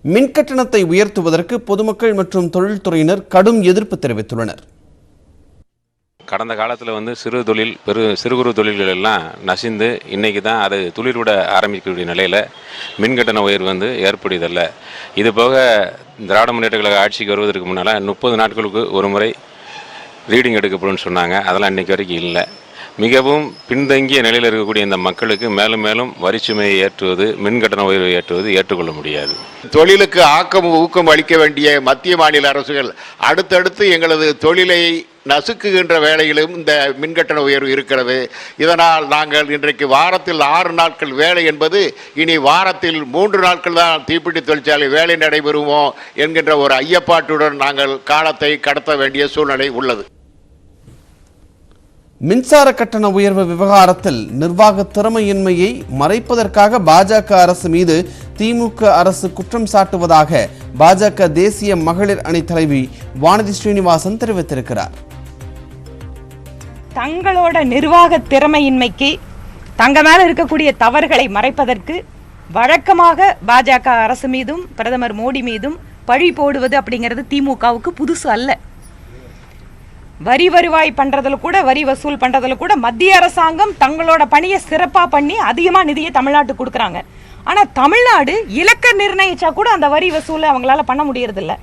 மின் கட்டணத்தை உயர்த்துவதற்கு பொதுமக்கள் மற்றும் தொழில்துறையினர் கடும் எதிர்ப்பு தெரிவித்துள்ளனர். கடந்த காலத்தில் சிறு குறு தொழில்கள் எல்லாம் நசிந்து இன்னைக்கு தான் அது துளிர்விட ஆரம்பிக்கக்கூடிய நிலையில் மின்கட்டண உயர்வு ஏற்படுதல்ல. இது போக திராவிட முன்னேற்ற கழக ஆட்சிக்கு வருவதற்கு முன்னால் 30 நாட்களுக்கு ஒரு முறை ரீடிங் எடுக்கப்படும் சொன்னாங்க. அதெல்லாம் இன்றைக்கு வரைக்கும் இல்லை. மிகவும் பின்தங்கிய நிலையில் இருக்கக்கூடிய இந்த மக்களுக்கு மேலும் மேலும் வரிச்சுமையை ஏற்றுவது, மின்கட்டண உயர்வை ஏற்றுவது ஏற்றுக்கொள்ள முடியாது. தொழிலுக்கு ஊக்கம் அளிக்க வேண்டிய மத்திய மாநில அரசுகள் அடுத்தடுத்து எங்களது தொழிலை நசுக்குகின்ற வேளையிலும் இந்த மின்கட்டண உயர்வு இருக்கிறது. இதனால் நாங்கள் இன்றைக்கு வாரத்தில் 6 நாட்கள் வேலை என்பது இனி வாரத்தில் 3 நாட்கள் தான் தீப்பெட்டி தொழிற்சாலை வேலை நடைபெறுமோ என்கின்ற ஒரு ஐயப்பாட்டுடன் நாங்கள் காலத்தை கடத்த வேண்டிய சூழ்நிலை உள்ளது. மின்சார கட்டண உயர்வு விவகாரத்தில் நிர்வாக திறமையின்மையை மறைப்பதற்காக பாஜக அரசு மீது திமுக அரசு குற்றம் சாட்டுவதாக பாஜக தேசிய மகளிர் அணி தலைவி வானதி ஸ்ரீனிவாசன் தெரிவித்திருக்கிறார். தங்களோட நிர்வாக திறமையின்மைக்கு தங்க மேல இருக்கக்கூடிய தவறுகளை மறைப்பதற்கு வழக்கமாக பாஜக அரசு மீதும் பிரதமர் மோடி மீதும் பழி போடுவது அப்படிங்கிறது திமுகவுக்கு புதுசு அல்ல. வரி வருவாய் பண்றதுல கூட, வரி வசூல் பண்றதுல கூட மத்திய அரசாங்கம் தங்களோட பணியை சிறப்பா பண்ணி அதிகமா நிதியை தமிழ்நாட்டுக்கு கொடுக்குறாங்க. ஆனா தமிழ்நாடு இலக்க நிர்ணயிச்சா கூட அந்த வரி வசூலை அவங்களால பண்ண முடியறதில்ல.